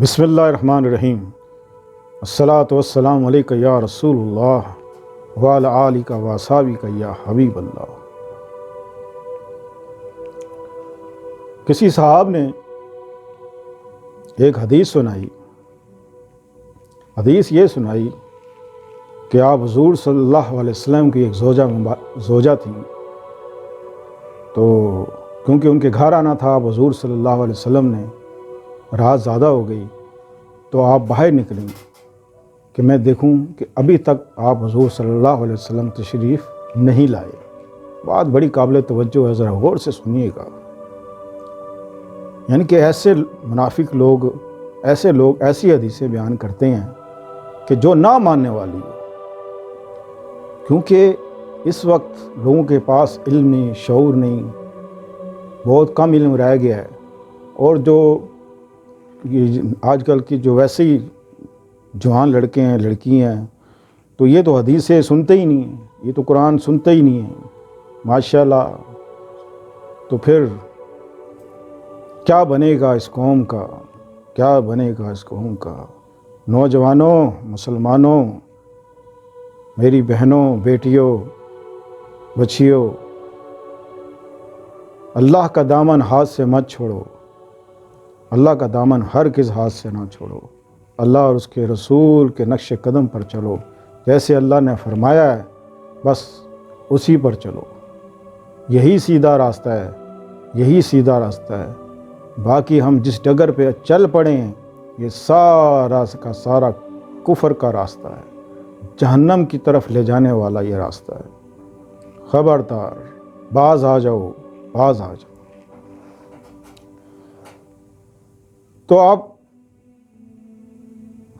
بسم اللہ الرحمن الرحیم۔ الصلاۃ والسلام علیک یا رسول اللہ وعلی آلک و اصحابک یا حبیب اللہ۔ کسی صاحب نے ایک حدیث سنائی۔ حدیث یہ سنائی کہ آپ حضور صلی اللہ علیہ وسلم کی ایک زوجہ تھی، تو کیونکہ ان کے گھر آنا تھا، آپ حضور صلی اللہ علیہ وسلم نے رات زیادہ ہو گئی تو آپ باہر نکلیں کہ میں دیکھوں کہ ابھی تک آپ حضور صلی اللہ علیہ وسلم تشریف نہیں لائے۔ بات بڑی قابل توجہ ہے، ذرا غور سے سنیے گا۔ یعنی کہ ایسے منافق لوگ ایسی حدیثیں بیان کرتے ہیں کہ جو نہ ماننے والی ہو، کیونکہ اس وقت لوگوں کے پاس علم نہیں، شعور نہیں، بہت کم علم رہ گیا ہے، اور جو یہ آج کل کی جو ویسے ہی جوان لڑکے ہیں، لڑکی ہیں، تو یہ تو حدیثیں سنتے ہی نہیں ہیں، یہ تو قرآن سنتے ہی نہیں ہیں ماشاءاللہ۔ تو پھر کیا بنے گا اس قوم کا، کیا بنے گا اس قوم کا؟ نوجوانوں، مسلمانوں، میری بہنوں، بیٹیوں، بچیوں، اللہ کا دامن ہاتھ سے مت چھوڑو، اللہ کا دامن ہرگز ہاتھ سے نہ چھوڑو، اللہ اور اس کے رسول کے نقش قدم پر چلو، جیسے اللہ نے فرمایا ہے بس اسی پر چلو۔ یہی سیدھا راستہ ہے، یہی سیدھا راستہ ہے۔ باقی ہم جس ڈگر پہ چل پڑے ہیں، یہ سارا کا سارا کفر کا راستہ ہے، جہنم کی طرف لے جانے والا یہ راستہ ہے۔ خبردار، باز آ جاؤ، باز آ جاؤ۔ تو آپ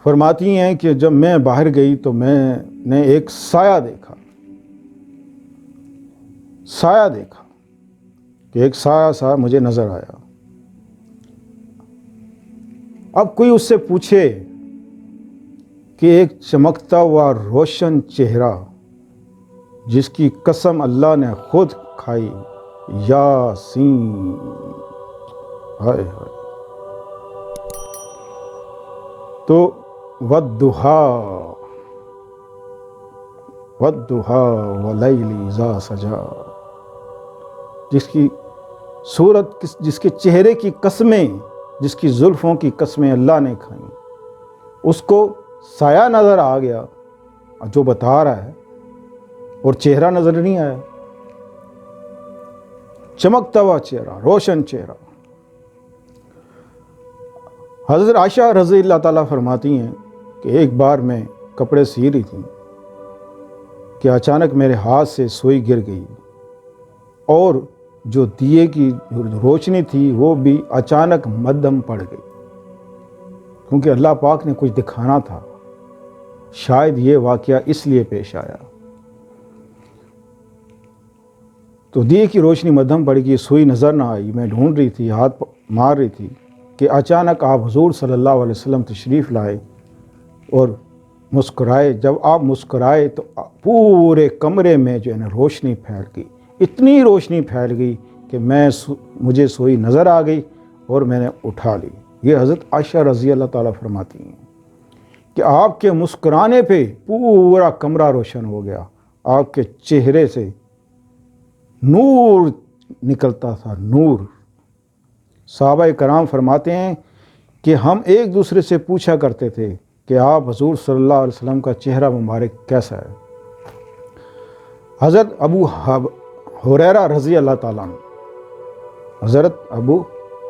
فرماتی ہیں کہ جب میں باہر گئی تو میں نے ایک سایہ دیکھا کہ ایک سایہ سا مجھے نظر آیا۔ اب کوئی اس سے پوچھے کہ ایک چمکتا ہوا روشن چہرہ جس کی قسم اللہ نے خود کھائی، یاسین، ہائے ہائے، تو والضحیٰ واللیل اذا سجا، جس کی صورت، جس کے چہرے کی قسمیں، جس کی زلفوں کی قسمیں اللہ نے کھائیں، اس کو سایہ نظر آ گیا جو بتا رہا ہے، اور چہرہ نظر نہیں آیا، چمکتا ہوا چہرہ، روشن چہرہ۔ حضرت عائشہ رضی اللہ تعالیٰ فرماتی ہیں کہ ایک بار میں کپڑے سی رہی تھی کہ اچانک میرے ہاتھ سے سوئی گر گئی، اور جو دیے کی روشنی تھی وہ بھی اچانک مدھم پڑ گئی، کیونکہ اللہ پاک نے کچھ دکھانا تھا، شاید یہ واقعہ اس لیے پیش آیا۔ تو دیے کی روشنی مدھم پڑ گئی، سوئی نظر نہ آئی، میں ڈھونڈ رہی تھی، ہاتھ مار رہی تھی کہ اچانک آپ حضور صلی اللہ علیہ وسلم تشریف لائے اور مسکرائے۔ جب آپ مسکرائے تو پورے کمرے میں جو ہے نا روشنی پھیل گئی، اتنی روشنی پھیل گئی کہ مجھے سوئی نظر آ گئی اور میں نے اٹھا لی۔ یہ حضرت عائشہ رضی اللہ تعالیٰ فرماتی ہیں کہ آپ کے مسکرانے پہ پورا کمرہ روشن ہو گیا، آپ کے چہرے سے نور نکلتا تھا، نور۔ صحابہ کرام فرماتے ہیں کہ ہم ایک دوسرے سے پوچھا کرتے تھے کہ آپ حضور صلی اللہ علیہ وسلم کا چہرہ مبارک کیسا ہے۔ حضرت ابو ہریرہ رضی اللہ تعالیٰ عنہ، حضرت ابو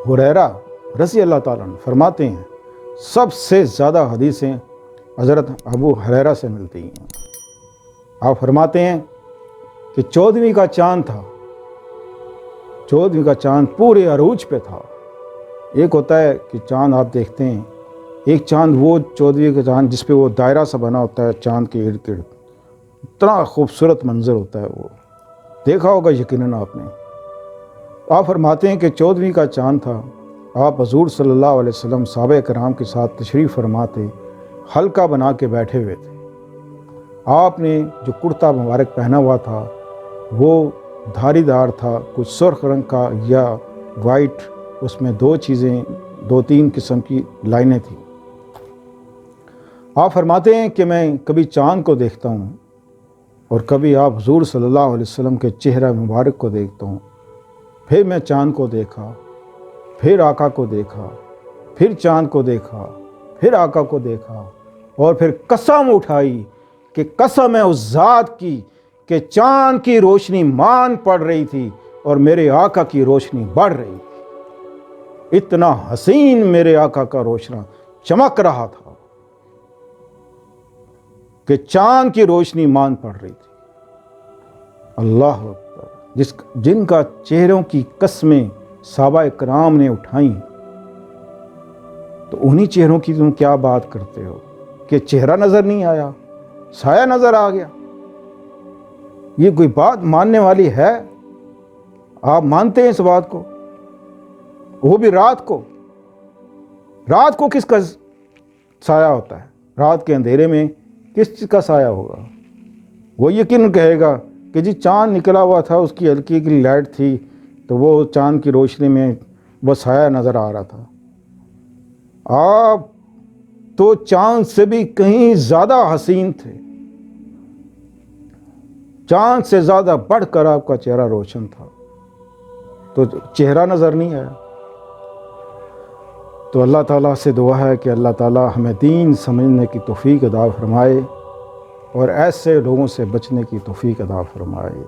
ہریرہ رضی اللہ تعالیٰ عنہ فرماتے ہیں سب سے زیادہ حدیثیں حضرت ابو ہریرہ سے ملتی ہیں۔ آپ فرماتے ہیں کہ 14ویں کا چاند تھا، 14ویں کا چاند پورے عروج پہ تھا۔ ایک ہوتا ہے کہ چاند آپ دیکھتے ہیں، ایک چاند وہ 14ویں کا چاند جس پہ وہ دائرہ سا بنا ہوتا ہے چاند کے ارد گرد، اتنا خوبصورت منظر ہوتا ہے، وہ دیکھا ہوگا یقیناً آپ نے۔ آپ فرماتے ہیں کہ 14ویں کا چاند تھا، آپ حضور صلی اللہ علیہ وسلم صحابہ کرام کے ساتھ تشریف فرما تھے، حلقہ بنا کے بیٹھے ہوئے تھے۔ آپ نے جو کرتا مبارک پہنا ہوا تھا وہ دھاری دار تھا، کچھ سرخ رنگ کا یا وائٹ، اس میں دو چیزیں 2-3 قسم کی لائنیں تھیں۔ آپ فرماتے ہیں کہ میں کبھی چاند کو دیکھتا ہوں اور کبھی آپ حضور صلی اللہ علیہ وسلم کے چہرہ مبارک کو دیکھتا ہوں، پھر میں چاند کو دیکھا، پھر آقا کو دیکھا، پھر چاند کو دیکھا، پھر آقا کو دیکھا، اور پھر قسم اٹھائی کہ قسم ہے اس ذات کی کہ چاند کی روشنی مان پڑ رہی تھی اور میرے آقا کی روشنی بڑھ رہی تھی۔ اتنا حسین میرے آقا کا روشنا چمک رہا تھا کہ چاند کی روشنی مان پڑ رہی تھی۔ اللہ اکبر، جن کا چہروں کی قسمیں صحابہ کرام نے اٹھائیں، تو انہی چہروں کی تم کیا بات کرتے ہو کہ چہرہ نظر نہیں آیا، سایہ نظر آ گیا؟ یہ کوئی بات ماننے والی ہے؟ آپ مانتے ہیں اس بات کو؟ وہ بھی رات کو؟ رات کو کس کا سایہ ہوتا ہے؟ رات کے اندھیرے میں کس چیز کا سایہ ہوگا؟ وہ یقین کہے گا کہ جی چاند نکلا ہوا تھا، اس کی ہلکی کی لائٹ تھی تو وہ چاند کی روشنی میں وہ سایہ نظر آ رہا تھا۔ آپ تو چاند سے بھی کہیں زیادہ حسین تھے، چاند سے زیادہ بڑھ کر آپ کا چہرہ روشن تھا، تو چہرہ نظر نہیں آیا۔ تو اللہ تعالیٰ سے دعا ہے کہ اللہ تعالیٰ ہمیں دین سمجھنے کی توفیق عطا فرمائے اور ایسے لوگوں سے بچنے کی توفیق عطا فرمائے۔